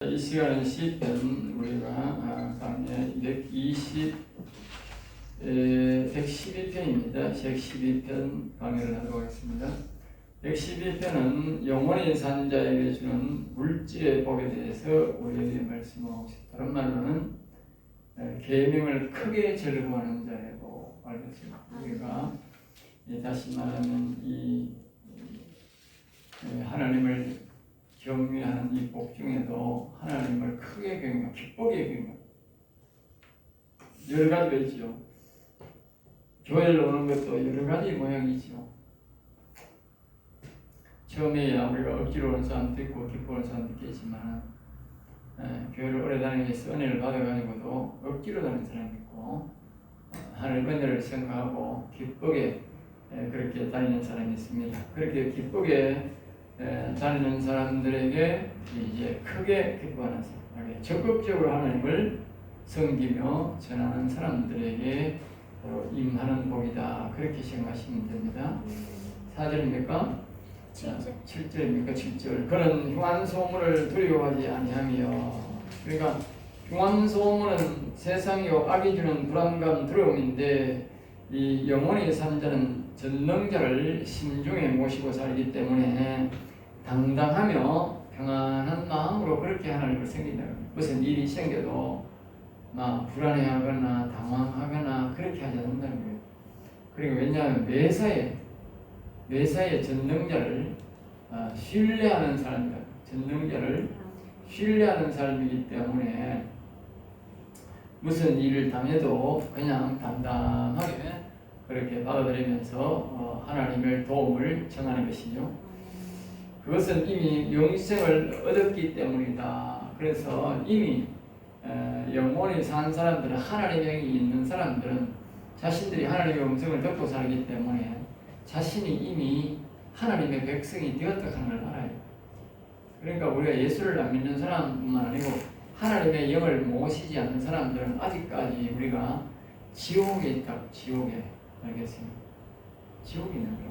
이 시간은 시편 우리가 강의 112편입니다. 112편 강의를 하도록 하겠습니다. 112편은 영원히 산 자에게 주는 물질의 복에 대해서 우리에게 말씀하고 있습니다. 다른 말로는 계명을 크게 즐거워하는 자의 복 알겠습니다. 우리가 다시 말하면 이 하나님을 경외하는 이 복 중에도 하나님을 크게 경외하고 기쁘게 경외하고 여러 가지가 있죠. 교회를 오는 것도 여러 가지 모양이죠. 처음에야 우리가 억지로 오는 사람도 있고 기뻐하는 사람도 있겠지만 교회를 오래 다니면서 은혜를 받아가지고도 억지로 다니는 사람이 있고 하나님 은혜를 생각하고 기쁘게 그렇게 다니는 사람이 있습니다. 그렇게 기쁘게 다니는 사람들에게 이제 크게 기뻐하는 사람, 적극적으로 하나님을 섬기며 전하는 사람들에게 임하는 복이다. 그렇게 생각하시면 됩니다. 4절입니까? 7절입니까? 7절. 그런 흉한 소문을 두려워하지 아니하며, 그러니까 흉한 소문은 세상이요 악이 주는 불안감, 두려움인데 이 영원히 산 자는 전능자를 심중에 모시고 살기 때문에 당당하며 평안한 마음으로 그렇게 하나님을 섬긴다. 무슨 일이 생겨도 막 불안해하거나 당황하거나 그렇게 하지 않는다는 거예요. 그리고 왜냐하면 매사에 전능자를 신뢰하는 사람이다. 전능자를 신뢰하는 사람이기 때문에 무슨 일을 당해도 그냥 담담하게 그렇게 받아들이면서 하나님의 도움을 청하는 것이죠. 그것은 이미 영생을 얻었기 때문이다. 그래서 이미 영원히 산 사람들은, 하나님의 영이 있는 사람들은 자신들이 하나님의 음성을 듣고 살기 때문에 자신이 이미 하나님의 백성이 되었다 하는 걸 알아요. 그러니까 우리가 예수를 안 믿는 사람뿐만 아니고 하나님의 영을 모시지 않는 사람들은 아직까지 우리가 지옥에 있다고. 지옥에. 알겠습니다. 지옥에 있는 거예요.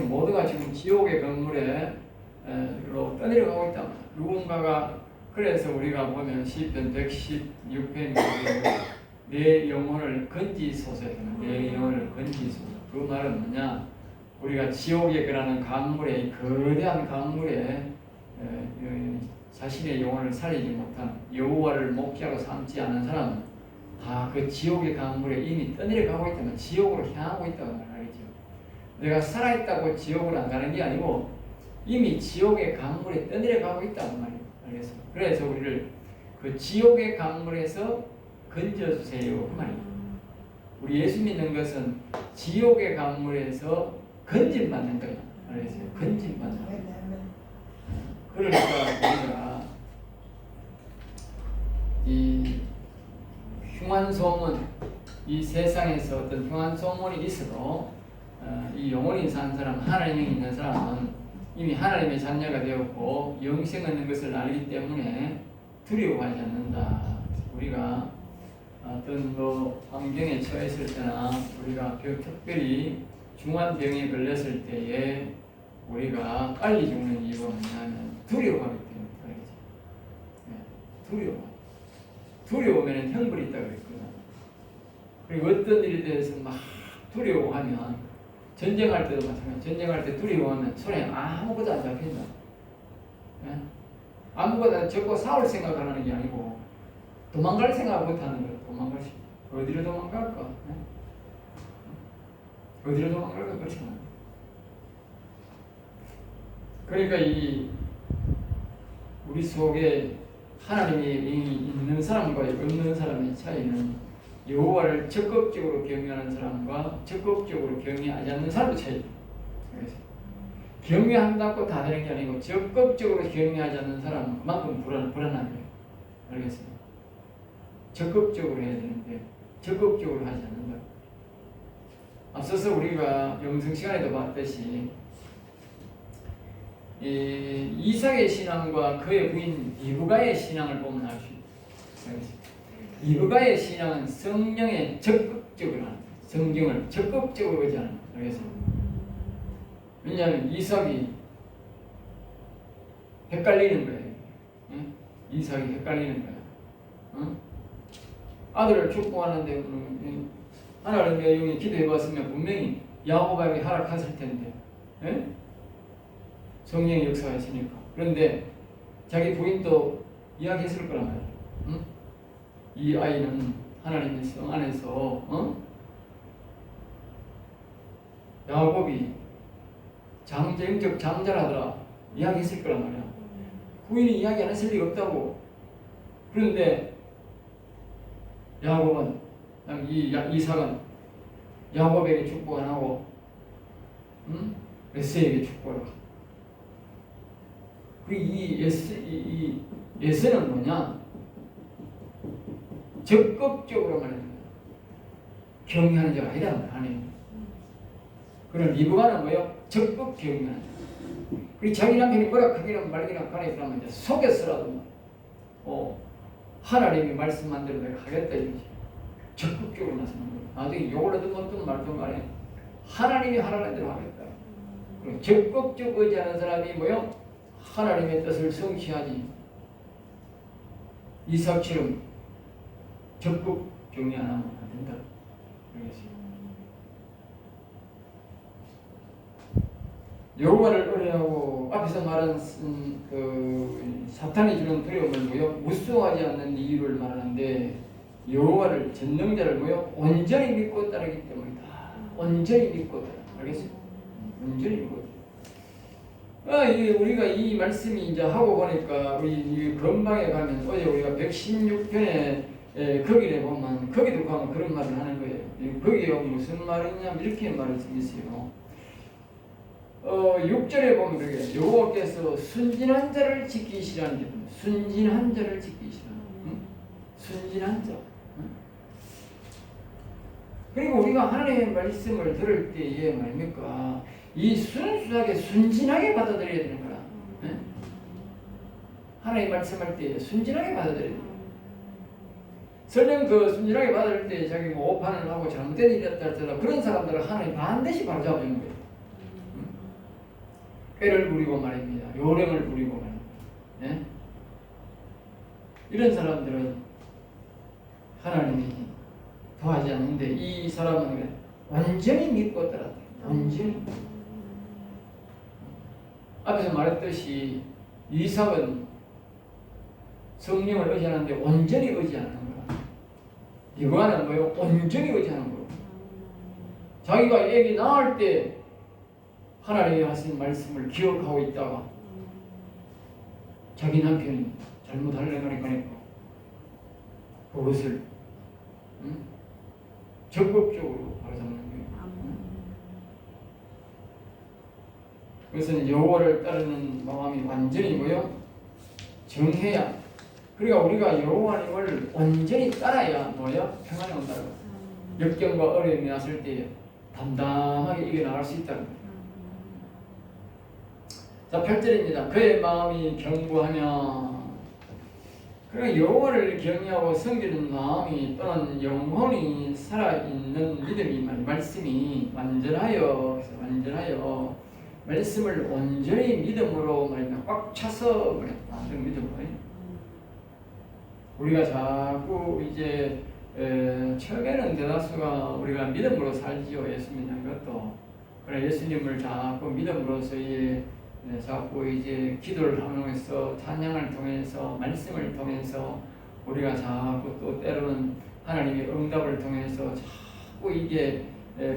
모두가 지금 지옥의 건물에 떠내려가고 있다. 누군가가, 그래서 우리가 보면 시편 116편에 내 영혼을 건지소서, 내 영혼을 건지소서. 그 말은 뭐냐? 우리가 지옥에 그라는 강물에, 거대한 강물에 자신의 영혼을 살리지 못한, 여호와를 목자로 삼지 않은 사람은 다 그 지옥의 강물에 이미 떠내려가고 있다면 지옥으로 향하고 있다고 말하겠죠. 내가 살아있다고 지옥으로 안 가는 게 아니고 이미 지옥의 강물에 떠내려가고 있다고 말이에요. 알겠어요? 그래서 우리를 그 지옥의 강물에서 건져주세요. 그 말이에요. 우리 예수 믿는 것은 지옥의 강물에서 건짐받는 거예요. 알겠어요? 건짐받는 거예요. 그러니까 우리가 이 흉한 소문, 이 세상에서 어떤 흉한 소문이 있어도 이 영원히 산 사람, 하나님이 있는 사람은 이미 하나님의 자녀가 되었고 영생 얻는 것을 알기 때문에 두려워하지 않는다. 우리가 어떤 환경에 처했을 때나 우리가 특별히 중한 병에 걸렸을 때에 우리가 빨리 죽는 이유가 뭐냐면 두려워하기 때문에. 두려우면 형벌이 있다고 그랬거든. 그리고 어떤 일에 대해서 막 두려워하면, 전쟁할 때도 마찬가지야. 전쟁할 때 두려워하면 손에 아무것도 안 잡힌다. 아무것도 적고 싸울 생각을 하는 게 아니고 도망갈 생각 못 하는 거야. 도망갈 수. 어디로 도망갈까? 어디로 도망갈까? 그렇지 않아. 그러니까 이 우리 속에 하나님이 있는 사람과 없는 사람의 차이는 여호와를 적극적으로 경외하는 사람과 적극적으로 경외하지 않는 사람의 차이예요. 경외한다고 다 되는 게 아니고 적극적으로 경외하지 않는 사람은 그만큼 불안한 거예요. 알겠습니다. 적극적으로 해야 되는데 적극적으로 하지 않는다. 앞서서 우리가 영성 시간에도 봤듯이 이삭의 신앙과 그의 부인 리브가의 신앙을 보면 알 수 있어요. 리브가의 신앙은 성령에 적극적으로 하는, 성경을 적극적으로 의지하는 거예요. 왜냐하면 이삭이 헷갈리는 거예요. 이삭이 헷갈리는 거야. 어? 아들을 축복하는데 하나님의 영이 기도해봤으면 분명히 야곱에게 허락했을 텐데, 예? 성령의 역사가 있으니까. 그런데 자기 부인도 이야기했을 거란 말이야. 응? 이 아이는 하나님의 성 안에서 야곱이 영적 장자라더라 이야기했을 거란 말이야. 부인이 이야기 안 했을 리가 없다고. 그런데 야곱은 이삭은 야곱에게 축복 안 하고 에서에게 축복을 하고. 이 에서는 뭐냐? 적극적으로 말하는 거야. 경외하는 자가 아니다 하나님. 그런 리브가는 뭐요? 적극 경외하는 자. 그리고 자기 남편이 뭐라 크기는 말기나 간에 그러면 이제 속에서라도 하나님이 말씀한 대로 내가 하겠다 이거지. 적극적으로 나서는 거예요. 나중에 욕을 하든 어떤 말든 간에 하나님이 하라는 대로 하겠다. 그리고 적극적 의지하는 사람이 뭐요? 하나님의 뜻을 성취하지. 이삭처럼 적극 경외 안 하면 안 된다. 그러겠습니다. 여호와를 의뢰하고 앞에서 말한 그 사탄이 주는 두려움을 뭐요? 무수하지 않는 이유를 말하는데 여호와를 전능자를 뭐요? 온전히 믿고 따르기 때문이다. 온전히 믿고 따라. 알겠어요? 온전히 믿고. 우리가 이 말씀이 이제 하고 보니까 우리 이 건방에 가면 어제 우리가 116편에 거기에 보면 거기도 가면 그런 말을 하는 거예요. 거기에 무슨 말이냐면 이렇게 말을 있어요. 6절에 보면 그게 여호와께서 순진한 자를 지키시라는 게 순진한 자를 지키시라. 응? 순진한 자. 응? 그리고 우리가 하나님의 말씀을 들을 때에 말입니까? 이 순수하게 순진하게 받아들여야 되는 거라. 응? 하나님 말씀할 때 순진하게 받아들여야 돼. 설령 그 순진하게 받을 때 자기 뭐 오판을 하고 잘못된 일이었다 할지라도 그런 사람들은 하나님 반드시 바로잡는 거예요. 꾀를 부리고 말입니다. 요령을 부리고 말입니다. 네? 이런 사람들은 하나님이 도와지 않는데 이 사람은 완전히 믿고 따라. 완전히. 앞에서 말했듯이 이삭은 성령을 의지하는데 온전히 의지하는 거야. 이거는 뭐예요? 온전히 의지하는 거야. 자기가 애기 낳을 때 하나님이 하신 말씀을 기억하고 있다가 자기 남편이 잘못하려고 하니까 그것을 적극적으로 바로잡는 거예요. 그래서 여호와를 따르는 마음이 완전히 뭐요? 정해야. 그러니까 우리가 여호와님을 온전히 따라야 뭐요? 평안이 온다고. 역경과 어려움이 왔을 때 담담하게 이겨나갈 수 있다는 거예요. 자, 8절입니다. 그의 마음이 견고하며. 그러니까 여호와를 경외하고 섬기는 마음이 또는 영혼이 살아있는 믿음이 말씀이 완전하여 말씀을 온전히 믿음으로 말입니다. 꽉 차서 말입니다. 믿음으로. 우리가 자꾸 이제 처음에는 대다수가 우리가 믿음으로 살지요. 예수 믿는 것도. 그러나 예수님을 자꾸 믿음으로서의 자꾸 이제 기도를 하면서 찬양을 통해서 말씀을 통해서 우리가 자꾸 또 때로는 하나님의 응답을 통해서 자꾸 이게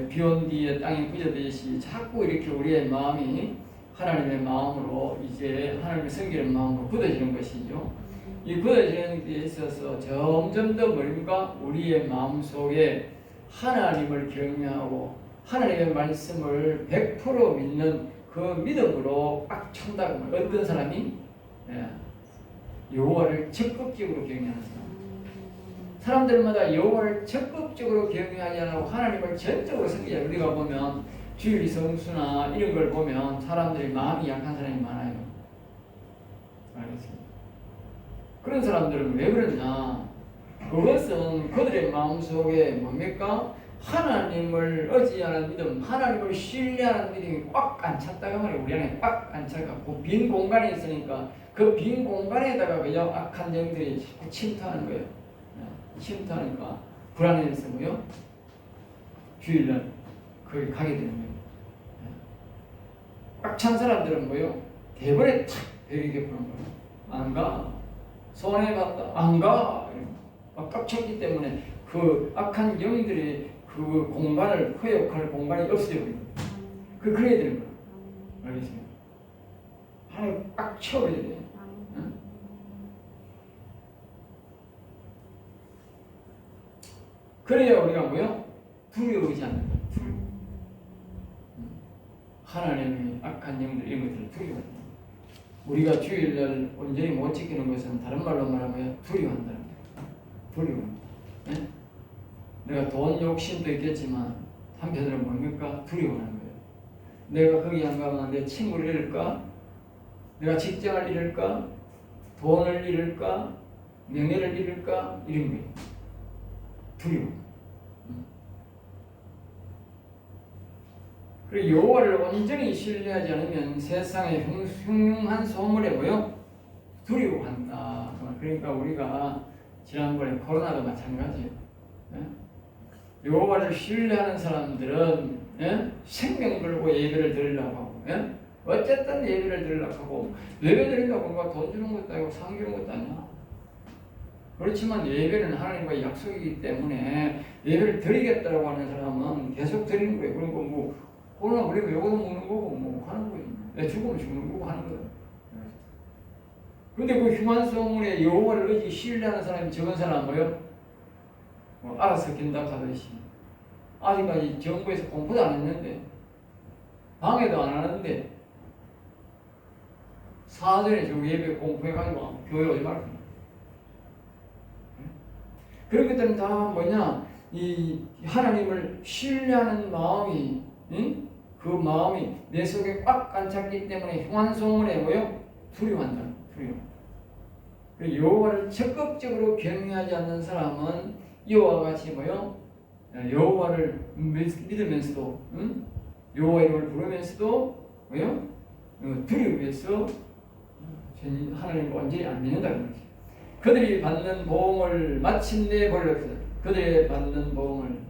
비온 뒤에 땅이 굳어지듯이 자꾸 이렇게 우리의 마음이 하나님의 마음으로 이제 하나님을 섬기는 마음으로 굳어지는 것이죠. 이 굳어지는 데 있어서 점점 더 뭡니까? 우리의 마음 속에 하나님을 경외하고 하나님의 말씀을 100% 믿는 그 믿음으로 꽉 찬다고 말해요. 어떤 사람이? 여호와를 적극적으로 경외하는 사람. 사람들마다 여호와를 적극적으로 경외하지 않고 하나님을 전적으로 섬기자. 우리가 보면 주일 성수나 이런 걸 보면 사람들이 마음이 약한 사람이 많아요. 알겠습니다. 그런 사람들은 왜 그러냐? 그것은 그들의 마음속에 뭡니까? 하나님을 의지하는 믿음, 하나님을 신뢰하는 믿음이 꽉 안 찼다가 말이야. 우리 안에 꽉 안 차갖고 빈 공간이 있으니까 그 빈 공간에다가 그냥 악한 영들이 자꾸 침투하는 거예요. 침투하니까 불안해서 뭐요? 주일날 거기 가게 되는 거예요. 꽉 찬 사람들은 뭐요? 대번에 탁 베리게 부는 거예요. 안 가. 손해봤다. 안 가. 꽉 찼기 때문에 그 악한 영들이 그 공간을 허역할 공간이 없어져 버립니다. 그래야 되는 거예요. 알겠습니까? 하나님 꽉 채워야 돼요. 응? 그래야 우리가 뭐요? 두려워하지 않는 거예요. 하나님의 악한 영들 이런 것들을 두려워한다. 우리가 주일날 온전히 못 지키는 것은 다른 말로 말하면 두려워한다는 거예요. 두려워합니다. 네? 내가 돈 욕심도 있겠지만 한편으로는 뭡니까? 두려워하는 거예요. 내가 거기 안 가면 내 친구를 잃을까? 내가 직장을 잃을까? 돈을 잃을까? 명예를 잃을까? 이런 거예요. 두려워. 그리고 여호와를 온전히 신뢰하지 않으면 세상의 흉흉한 소문에 뭐요? 두려워한다. 그러니까 우리가 지난번에 코로나도 마찬가지예요. 여호와를 신뢰하는 사람들은 생명 걸고 예배를 드리려고 하고 어쨌든 예배를 드리려고 하고 예배 드린다고 뭔가 돈 주는 것도 아니고 상 주는 것도 아니야. 그렇지만 예배는 하나님과의 약속이기 때문에 예배를 드리겠다고 하는 사람은 계속 드리는 거예요. 그리고 뭐 코로나 걸리고 요거도 먹는 거고 뭐 하는 거예요. 내 죽으면 죽는 거고 하는 거예요. 그런데 그 흉한 소문에 여호와를 의지 신뢰하는 사람이 적은 사람은 뭐예요? 알아서 긴답하듯이 아직까지 정부에서 공부도 안 했는데 방해도 안 하는데 사전에 저 예배 공부해가지고 교회 오지 말고 그런 것들은 다 뭐냐 이 하나님을 신뢰하는 마음이 그 마음이 내 속에 꽉 안찼기 때문에 흉한 소문에 뭐요? 두려워한다. 두려워. 여호와를 적극적으로 경외하지 않는 사람은 이와 같이 뭐요? 여호와를 믿으면서도 여호와 이름을 부르면서도 뭐요? 두려워해서 하나님을 완전히 안 믿는다는 거죠. 그들이 받는 보응을 마침내 벌렸다. 그들이 받는 보응을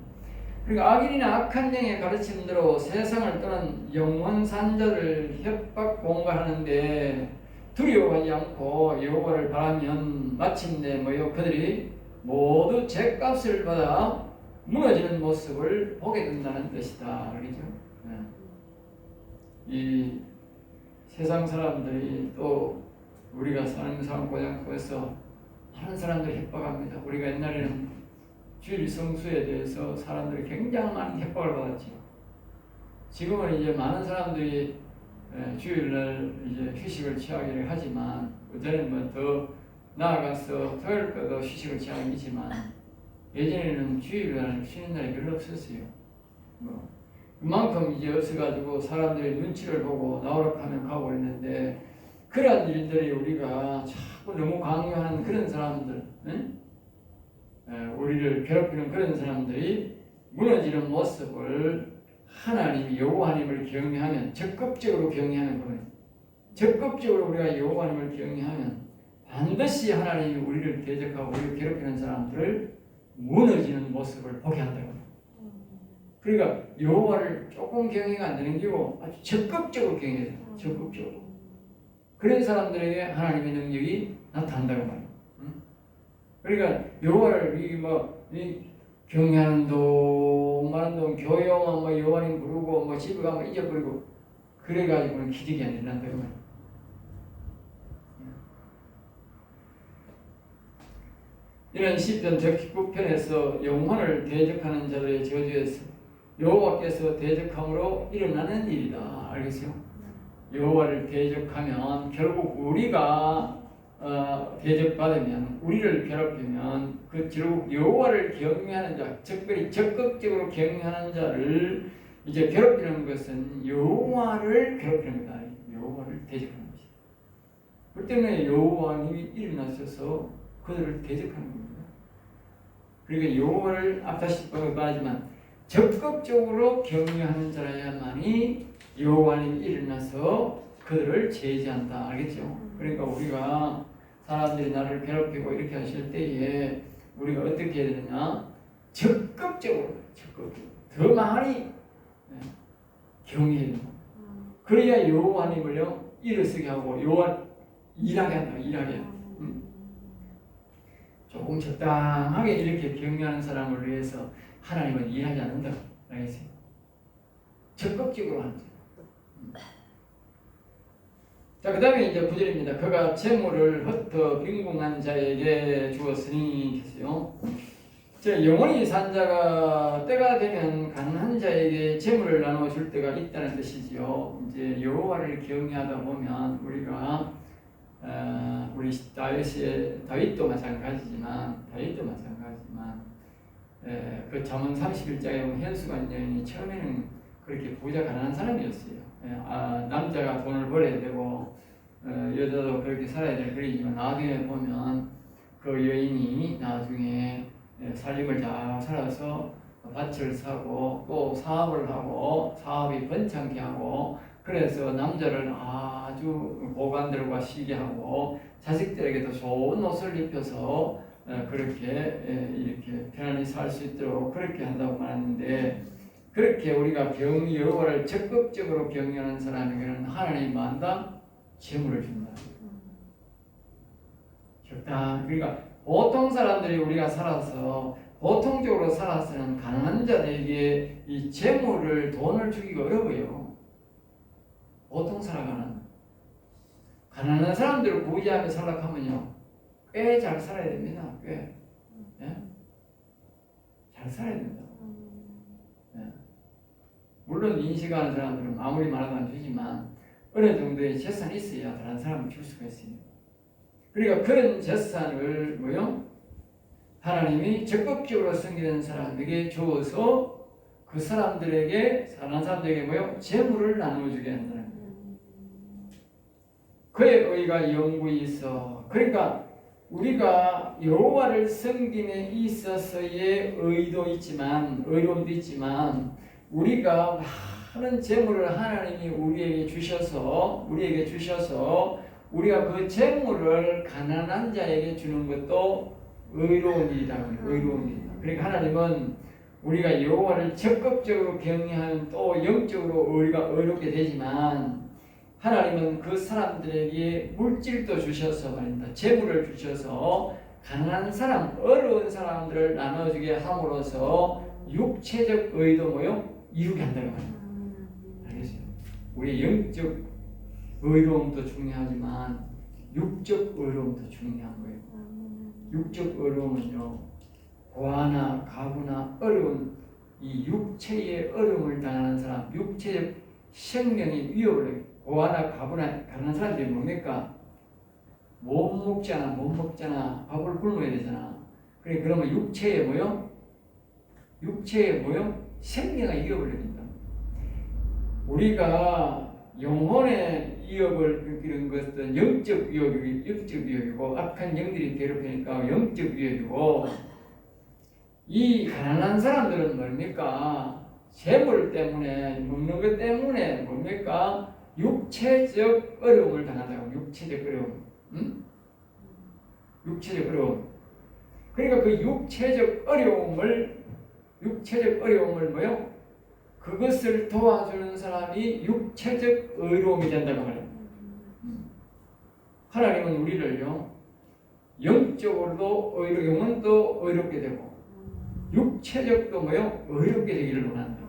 그러니까 악인이나 악한 영의 가르침대로 세상을 떠난 영원 산자를 협박 공갈하는데 두려워하지 않고 여호와를 바라면 마침내 뭐요? 그들이 모두 죗값을 받아 무너지는 모습을 보게 된다는 뜻이다. 그렇죠? 이 세상 사람들이 또 우리가 사는 삶 고향에서 많은 사람들이 협박합니다. 우리가 옛날에는 주일 성수에 대해서 사람들이 굉장히 많은 협박을 받았죠. 지금은 이제 많은 사람들이 주일날 이제 휴식을 취하기를 하지만 그전에는 뭐 더 나아가서 토요일까지도 휴식을 취하기지만 예전에는 주일날 쉬는 날이 별로 없었어요. 뭐 그만큼 이제 없어가지고 사람들이 눈치를 보고 나오라고 하면 가고 그랬는데 그런 일들이 우리가 자꾸 너무 강요하는 그런 사람들, 우리를 괴롭히는 그런 사람들이 무너지는 모습을 하나님이 여호와님을 경외하면 적극적으로 경외하면 그거예요. 적극적으로 우리가 여호와님을 경외하면 반드시 하나님이 우리를 대적하고 우리를 괴롭히는 사람들을 무너지는 모습을 보게 한다고. 그러니까 여호와를 조금 경외가 안 되는 게고 아주 적극적으로 경외해야 돼요. 적극적으로. 그런 사람들에게 하나님의 능력이 나타난다고 말이에요. 그러니까 여호와를 이 경외하는 동, 많은 동, 교회 오면 뭐 여호와님 부르고 뭐 집에 가면 잊어버리고 그래가지고는 기적이 안 일어난다고 말이에요. 이런 시편 119편에서 영혼을 대적하는 자들의 저주에서 여호와께서 대적함으로 일어나는 일이다. 알겠어요? 여호와를 대적하면 결국 우리가 대적받으면 우리를 괴롭히면 그 결국 여호와를 경외하는 자, 특별히 적극적으로 경외하는 자를 이제 괴롭히는 것은 여호와를 괴롭히는 거다. 여호와를 대적하는 것이다. 그 때문에 여호와님이 일어나셔서 그들을 대적하는 겁니다. 그러니까 여호와를 앞다시 말하지만 적극적으로 격려하는 자라야만이 여호와는 일어나서 그들을 제지한다. 알겠죠? 그러니까 우리가 사람들이 나를 괴롭히고 이렇게 하실 때에 우리가 어떻게 해야 되느냐? 적극적으로 더 많이 경외해야 된다. 그래야 여호와님을요 일어서게 하고 여호와 일하게 한다. 일하게. 조금 적당하게 이렇게 격려하는 사람을 위해서 하나님은 일하지 않는다. 알겠어요? 적극적으로 하는 자. 자, 그 다음에 이제 9절입니다. 그가 재물을 흩어 빈궁한 자에게 주었으니 했어요. 자, 영원히 산 자가 때가 되면 가난한 자에게 재물을 나누어 줄 때가 있다는 뜻이지요. 이제 여호와를 경외하다 보면 우리가 우리 다윗도 마찬가지지만 그 잠언 31장에 보면 현수관 여인이 처음에는 그렇게 부자 가난한 사람이었어요. 남자가 돈을 벌어야 되고 여자도 그렇게 살아야 될 그러지만 나중에 보면 그 여인이 나중에 살림을 잘 살아서 밭을 사고 또 사업을 하고 사업이 번창케 하고 그래서 남자를 아주 보관들과 쉬게 하고 자식들에게도 좋은 옷을 입혀서 그렇게 이렇게 편안히 살 수 있도록 그렇게 한다고 말하는데 그렇게 우리가 여호와를 적극적으로 경외하는 사람에게는 하나님이 만다 재물을 준다. 적당. 그러니까 보통 사람들이 우리가 살아서 보통적으로 살아서는 가난한 자들에게 이 재물을 돈을 주기가 어려워요. 보통 살아가는 가난한 사람들을 구제하며 살아가면요 꽤 잘 살아야 됩니다. 꽤 잘 살아야 됩니다. 물론 인식하는 사람들은 아무리 말하도 안 주지만 어느 정도의 재산이 있어야 다른 사람을 줄 수가 있습니다. 그러니까 그런 재산을 하나님이 적극적으로 섬기는 사람에게 주어서 그 사람들에게 다른 사람들에게 재물을 나누어주게 한다는 거예요. 그의 의가 영구히 있어. 그러니까 우리가 여호와를 섬김에 있어서의 의로움도 있지만 우리가 많은 재물을 하나님이 우리에게 주셔서 우리가 그 재물을 가난한 자에게 주는 것도 의로움이다. 그러니까 하나님은 우리가 여호와를 적극적으로 경외하면 또 영적으로 우리가 의롭게 되지만 하나님은 그 사람들에게 물질도 주셔서 말입니다. 재물을 주셔서 가난한 사람, 어려운 사람들을 나눠주게 함으로써 육체적 의도 이루게 한다는 말입니다. 알겠어요? 우리 영적 의로움도 중요하지만 육적 의로움도 중요한 거예요. 육적 의로움은요, 고아나 가부나 어려운 이 육체의 어려움을 당하는 사람, 육체적 생명이 위협을 해요. 고아나 가부나 가난한 사람들이 뭡니까? 못 먹잖아. 밥을 굶어야 되잖아. 그러면 육체에 생명의 위협을 합니다. 우리가 영혼의 위협을 느끼는 것은 영적 위협이고 악한 영들이 괴롭히니까 영적 위협이고 이 가난한 사람들은 뭡니까? 재물 때문에 먹는 것 때문에 뭡니까? 육체적 어려움을 당한다고. 육체적 어려움. 육체적 어려움. 그러니까 그 육체적 어려움을 그것을 도와주는 사람이 육체적 의로움이 된다고 말해요. 하나님은 우리를요 영적으로도 영혼도 의롭게 되고 육체적도 의롭게 되기를 원한다.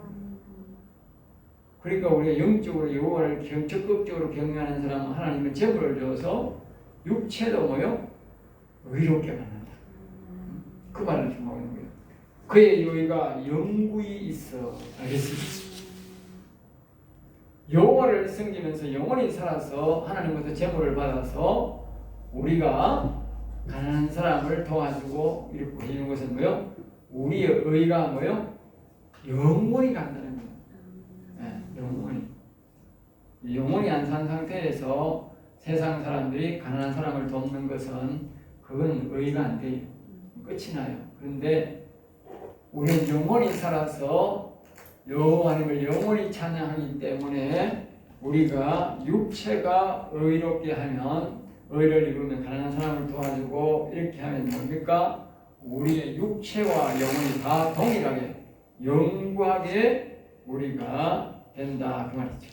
그러니까 우리가 영적으로 여호와를 적극적으로 경외하는 사람은 하나님은 재물을 줘서 육체도 의롭게 만든다. 그 말을 주목하고 있는 거예요. 그의 여의가 영구히 있어. 알겠습니다. 여호와를 섬기면서 영원히 살아서 하나님부터 재물을 받아서 우리가 가난한 사람을 도와주고 이렇게 해주는 것은 우리의 의가 영원히 간다는 거예요. 영원히 안 산 상태에서 세상 사람들이 가난한 사람을 돕는 것은 그건 의가 안 돼요. 끝이 나요. 그런데 우리는 영원히 살아서 여호와님을 영원히 찬양하기 때문에 우리가 육체가 의롭게 하면 의를 이루면 가난한 사람을 도와주고 이렇게 하면 뭡니까? 우리의 육체와 영혼이 다 동일하게 영구하게 우리가 된다 그 말이죠.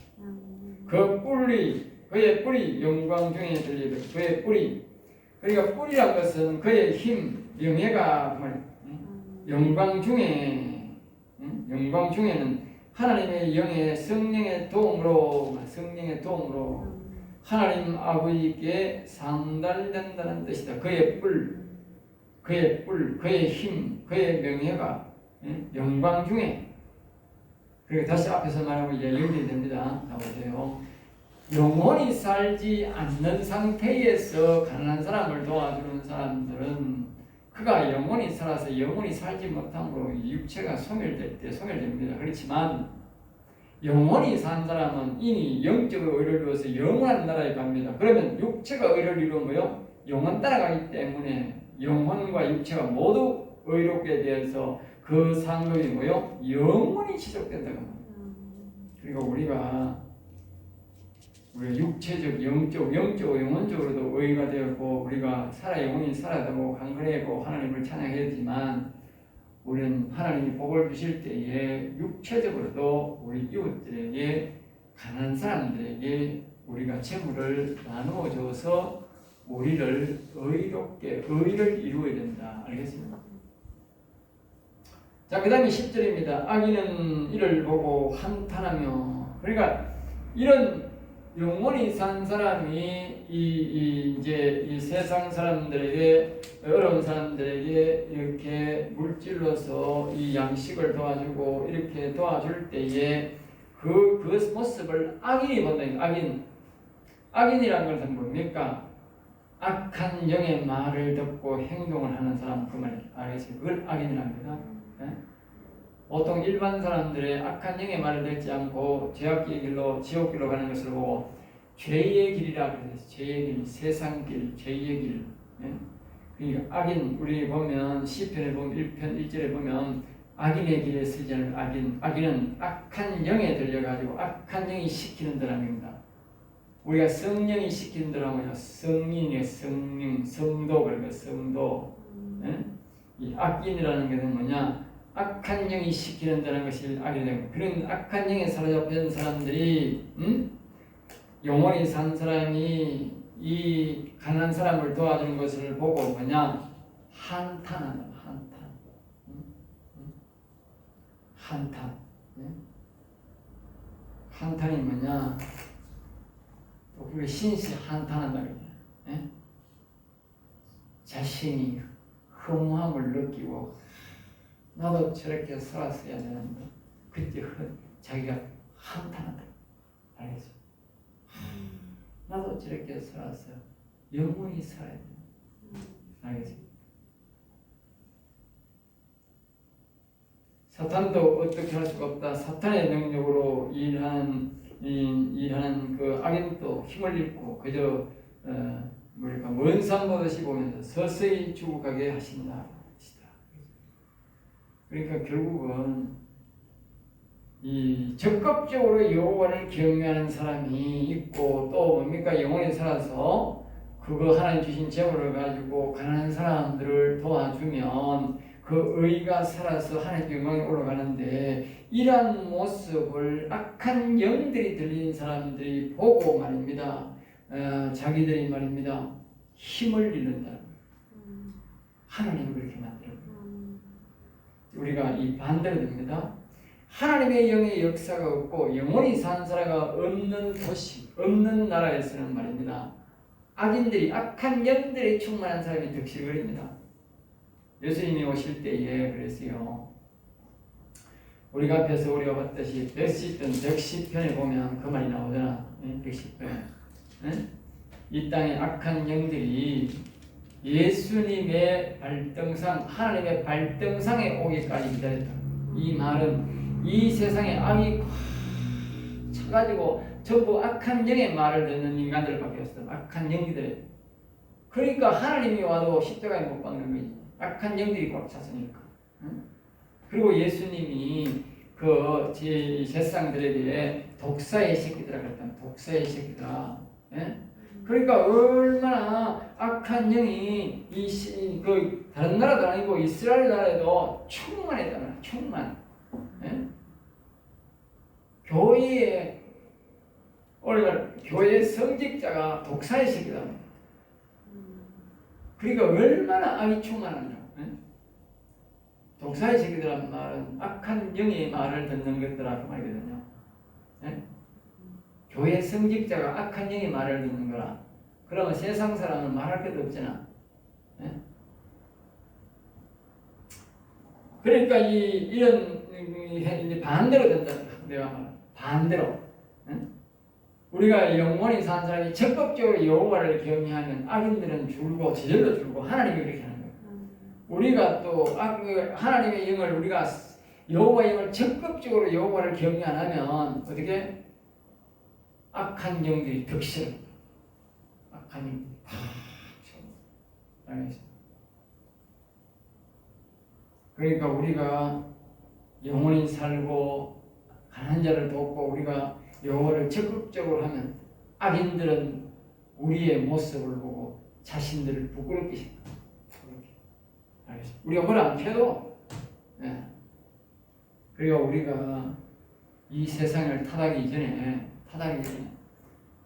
그 뿌리 그의 뿌리 영광 중에 들리는 그의 뿌리 그러니까 뿌리란 것은 그의 힘 영예가 그 말이에요. 영광 중에 영광 중에는 하나님의 영의 성령의 도움으로 하나님 아버지께 상달된다는 뜻이다. 그의 그의 힘, 그의 명예가 영광 중에. 그리고 다시 앞에서 말하고 이제 연결이 됩니다. 자 보세요. 영원히 살지 않는 상태에서 가난한 사람을 도와주는 사람들은 그가 영원히 살아서 영원히 살지 못함으로 육체가 소멸될 때 소멸됩니다. 그렇지만 영원히 산 사람은 이미 영적으로 의를 이루어서 영원한 나라에 갑니다. 그러면 육체가 의를 이루면 영원 따라가기 때문에 영혼과 육체가 모두 의롭게 되어서 그 상급이 영원히 지속된다고 합니다. 그리고 우리가 육체적, 영적으로, 영혼적으로도 의가 되었고 우리가 영원히 살아도 강건하고 하나님을 찬양해야 되지만 우리는 하나님이 복을 주실 때에 육체적으로도 우리 이웃들에게 가난한 사람들에게 우리가 재물을 나누어 줘서 우리를 의롭게 의를 이루어야 된다. 알겠습니까? 자, 그 다음에 10절입니다. 악인은 이를 보고 한탄하며 그러니까 이런 영원히 산 사람이 이제 이 세상 사람들에게 어려운 사람들에게 이렇게 물질로서 이 양식을 도와주고 이렇게 도와줄 때에 그 모습을 악인이 본다. 악인이라는 것은 뭡니까? 악한 영의 말을 듣고 행동을 하는 사람 그 말 알겠어요? 그걸 악인이랍니다. 네? 보통 일반 사람들의 악한 영의 말을 듣지 않고 죄악의 길로 지옥길로 가는 것을 보고 죄의 길이라 그래서 죄의 길, 세상 길, 죄의 길. 예? 그러니까 악인 우리 보면 시편에 보면 1편 1절에 보면 악인의 길에 서지 않은 악인은 악한 영에 들려가지고 악한 영이 시키는 사람입니다. 우리가 성령이 시키는 사람은 성인의 성령, 성도 그러니까 성도. 예? 이 악인이라는 것은 뭐냐? 악한 영이 시키는다는 것이 악이되고 그런 악한 영에 사로잡힌 사람들이 영원히 산 사람이 이 가난한 사람을 도와주는 것을 보고 뭐냐 한탄하는 한탄 한탄이 뭐냐 우리 신시 한탄한다 그러냐 자신이 허무함을 느끼고 나도 저렇게 살았어야 되는데 그때 자기가 한탄한다. 알겠죠? 나도 저렇게 살았어요. 영원히 살아야 돼. 알겠죠? 사탄도 어떻게 할 수가 없다. 사탄의 능력으로 일하는 그 악인도 힘을 잃고 그저 먼 산 보듯이 보면서 서서히 죽어가게 하신다. 그러니까 결국은 이 적극적으로 여호와를 경외하는 사람이 있고 또 뭡니까 영원히 살아서 그거 하나님 주신 재물을 가지고 가난한 사람들을 도와주면 그 의가 살아서 하나님께 영광에 올라가는데 이러한 모습을 악한 영들이 들린 사람들이 보고 말입니다. 자기들이 말입니다. 힘을 잃는다. 하나님은 그렇게 만들어요. 우리가 이 반대로 됩니다. 하나님의 영의 역사가 없고 영원히 사는 사람가 없는 도시, 없는 나라에서는 말입니다. 악인들이 악한 영들이 충만한 사람이 득실거립니다. 예수님이 오실 때에 그랬어요. 우리가 앞에서 우리가 봤듯이 110편에 보면 그 말이 나오잖아. 110편. 이 땅에 악한 영들이 예수님의 발등상, 하나님의 발등상에 오기까지 기다렸다. 이 말은 이 세상에 악이 꽉 차가지고 전부 악한 영의 말을 듣는 인간들밖에 없어. 악한 영들이. 그러니까 하나님이 와도 십자가에 못 박는 거지. 악한 영들이 꽉 찼으니까. 그리고 예수님이 그 제사장들에게 독사의 새끼들아 그랬다. 독사의 새끼들아. 예? 그러니까 얼마나 악한 영이 그 다른 나라도 아니고 이스라엘 나라에도 충만했다는 충만. 예? 교회 성직자가 독사의 새끼다. 그러니까 얼마나 악이 충만하냐. 예? 독사의 새끼들란 말은 악한 영의 말을 듣는 것들아 그 말이거든요. 예? 교회 성직자가 악한 영의 말을 듣는 거라. 그러면 세상 사람은 말할 것도 없잖아. 예? 그러니까 이런 반대로 된다. 내가 말한 반대로. 예? 우리가 영원히 산 사람이 적극적으로 여호와를 경외하면 악인들은 줄고 저절로 줄고 하나님이 그렇게 하는 거예요. 우리가 또 하나님의 영을 우리가 여호와의 영을 적극적으로 여호와를 경외 안 하면 어떻게 악한 영들이 득실합니다. 악한 영들이 알겠습니다. 그러니까 우리가 영원히 살고 가난한 자를 돕고 우리가 여호와를 적극적으로 하면 악인들은 우리의 모습을 보고 자신들을 부끄럽게 생각합니다. 알겠습니다. 우리가 뭘 안 펴도 네. 그리고 우리가 이 세상을 타닥이 전에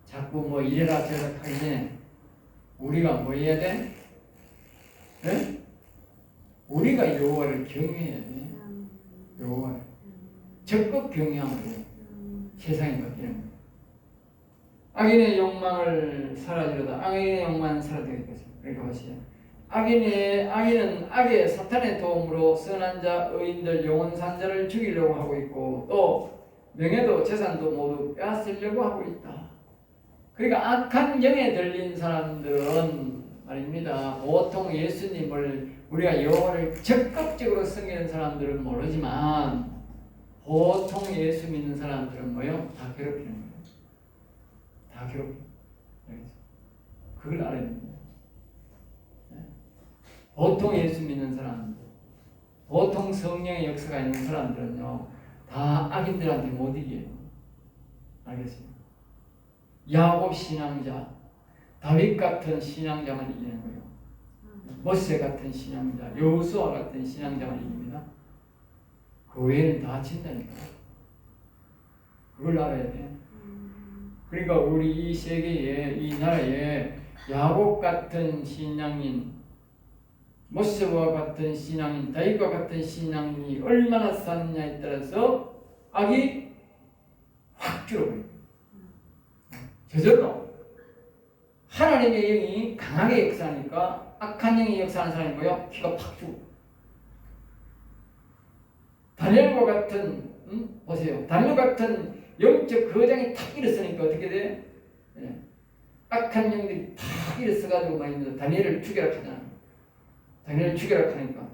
자꾸 뭐 이래라 저래라 하기 전에 우리가 뭐 해야 돼? 네? 우리가 여호와를 경외해야 돼. 여호와를 적극 경외하면 돼. 세상이 바뀌는 거예요. 악인의 욕망을 사라지려다 악인의 욕망은 사라지겠죠. 그러니까 보세요. 악인은 악의 사탄의 도움으로 선한 자, 의인들, 영혼 산 자를 죽이려고 하고 있고 또 명예도 재산도 모두 빼앗으려고 하고 있다. 그러니까 악한 영에 들린 사람들은 말입니다. 보통 예수님을 우리가 여호와를 적극적으로 섬기는 사람들은 모르지만 보통 예수 믿는 사람들은 뭐요? 다 괴롭히는 거예요. 다 괴롭히는 거예요. 그걸 알아야 됩니다. 보통 예수 믿는 사람들, 보통 성령의 역사가 있는 사람들은요, 다 악인들한테 못 이겨요. 알겠습니다. 야곱 신앙자, 다윗 같은 신앙자만 이기는 거예요. 모세 같은 신앙자, 여호수아 같은 신앙자만 이깁니다. 그 외에는 다 진다니까. 그걸 알아야 돼. 그러니까 우리 이 세계에, 이 나라에 야곱 같은 신앙인, 모세와 같은 신앙인, 다윗과 같은 신앙인이 얼마나 사느냐에 따라서 악이 확 줄어버려요. 저절로 하나님의 영이 강하게 역사하니까 악한 영이 역사하는 사람이 뭐요? 피가 팍 죽어. 다니엘과 같은 보세요. 다니엘 같은 영적 거장이 탁 일어서니까 어떻게 돼? 예. 악한 영들이 탁 일어서가지고 막 있는데 다니엘을 죽여라 하잖아. 다니엘을 죽여라 하니까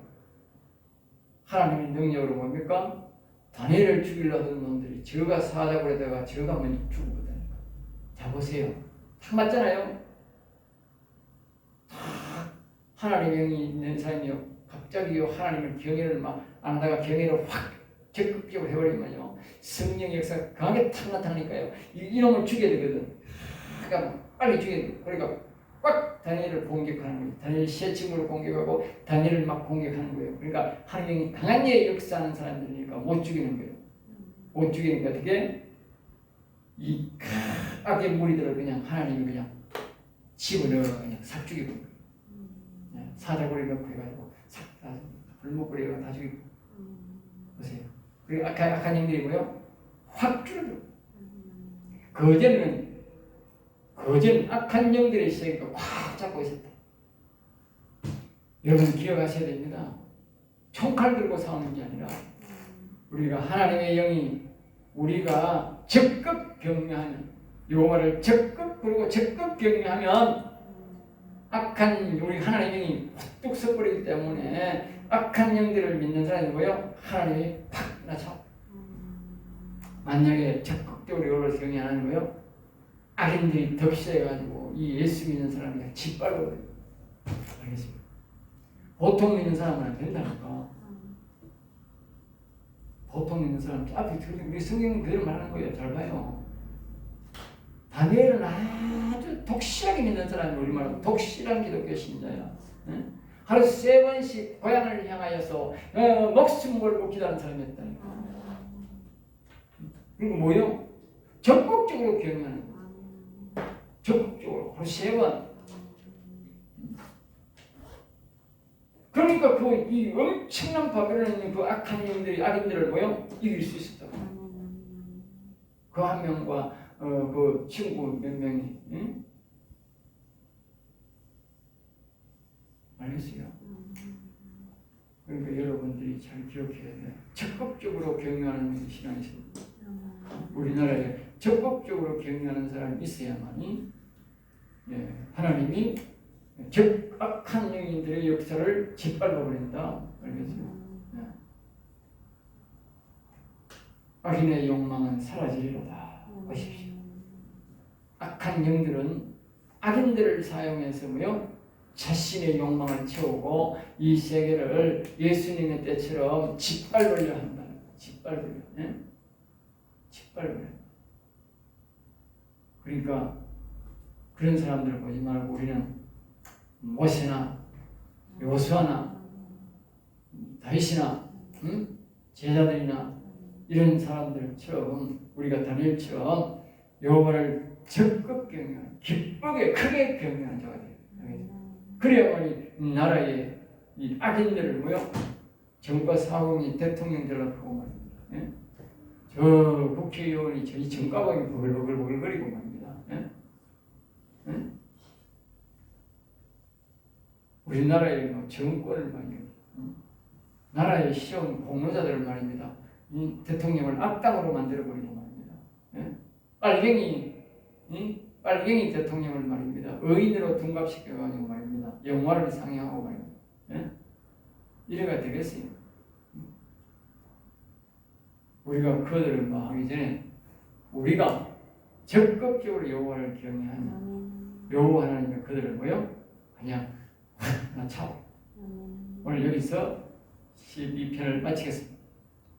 하나님의 능력으로 뭡니까? 다니엘을 죽이려던 놈들이 저가 사자고 해다가 저가 먼저 죽었거든요. 자 보세요. 탁 맞잖아요. 탁 하나님의 영이 있는 사람이요. 갑자기 하나님을 경외를 막 안 하다가 경외를 확 적극적으로 해버리면요. 성령 역사가 강하게 탁 나타나니까요. 이놈을 죽여야 되거든. 그러니까 빨리 죽여야 돼. 그러니까 꽉 다니엘을 공격하는 거예요. 다니엘 새 친구를 공격하고 다니엘을 막 공격하는 거예요. 그러니까 하나님이 강한 예 역사하는 사람들이니까 못 죽이는 거예요. 못 죽이니까 어떻게? 이 악의 무리들을 그냥 하나님이 그냥 집어넣어 그냥 싹 죽이고 사자고리 넣고 해가지고 싹 다 불목고리가 다 죽이고 보세요. 그리고 악한 영들이 뭐요? 확 줄어들어. 거제는 악한 영들의 시대가 확 잡고 있었다. 여러분 기억하셔야 됩니다. 총칼 들고 싸우는 게 아니라 우리가 하나님의 영이 우리가 적극 경외하면 여호와를 적극 부르고 적극 경외하면 악한 우리 하나님의 영이 뚝 섞어버리기 때문에 악한 영들을 믿는 사람이 뭐예요? 하나님이 팍 나쳐. 만약에 적극적으로 여호와를 경외하는 거예요? 악인들이 덕시해가지고 이 예수 믿는 사람이 짓밟아버려요. 알겠습니다. 보통 믿는 사람은 안 된다니까. 보통 있는 사람 앞에 우리 성경 그대로 말하는 거예요. 잘 봐요. 다니엘은 아주 독실하게 믿는 사람이 우리말로 독실한 기독교 신자야. 응? 하루 3번씩 고향을 향하여서 목숨 걸고 기도하는 사람이었다니까. 그리고 뭐요? 적극적으로 경영하는 거예요. 적극적으로 하루 3번. 그러니까 이 엄청난 바벨론에 있는 그 악한 영들이 악인들을 뭐요? 이길 수 있었다고. 그 한 명과 그 친구 몇 명이, 응? 알겠어요? 그러니까 여러분들이 잘 기억해야 돼요. 적극적으로 격려하는 신앙이 있습니다. 우리나라에 적극적으로 격려하는 사람이 있어야만이 하나님이 악한 영인들의 역사를 짓밟아버린다. 알겠어요? 악인의 욕망은 사라지리로다. 보십시오. 악한 영들은 악인들을 사용해서 뭐요? 자신의 욕망을 채우고 이 세계를 예수님의 때처럼 짓밟으려 한다. 짓밟으려. 짓밟으려. 그러니까 그런 사람들을 보지 말고 우리는 모세나 요수아나 다윗이나 제자들이나 이런 사람들처럼 우리가 다니엘처럼 여호와를 적극 경외하는 기쁘게 크게 경외하는 자가 돼요. 그래야만이 나라의 이 악인들을 뭐요? 정과 사원이 대통령들을 하고 말입니다. 예? 저 국회의원이 저희 정가방이 버글버글거리고 말입니다. 예? 예? 우리나라의 뭐 정권을 말입니다. 나라의 시험 공로자들을 말입니다. 이 대통령을 악당으로 만들어버리고 말입니다. 예? 빨갱이 대통령을 말입니다. 의인으로 둔갑시켜가지고 말입니다. 영화를 상영하고 말입니다. 예? 이래가 되겠어요. 우리가 그들을 하기 전에 우리가 적극적으로 여호와를 경외하면 여호와 하나님은 그들을 뭐요? 그냥 나 차오. 오늘 여기서 12편을 마치겠습니다.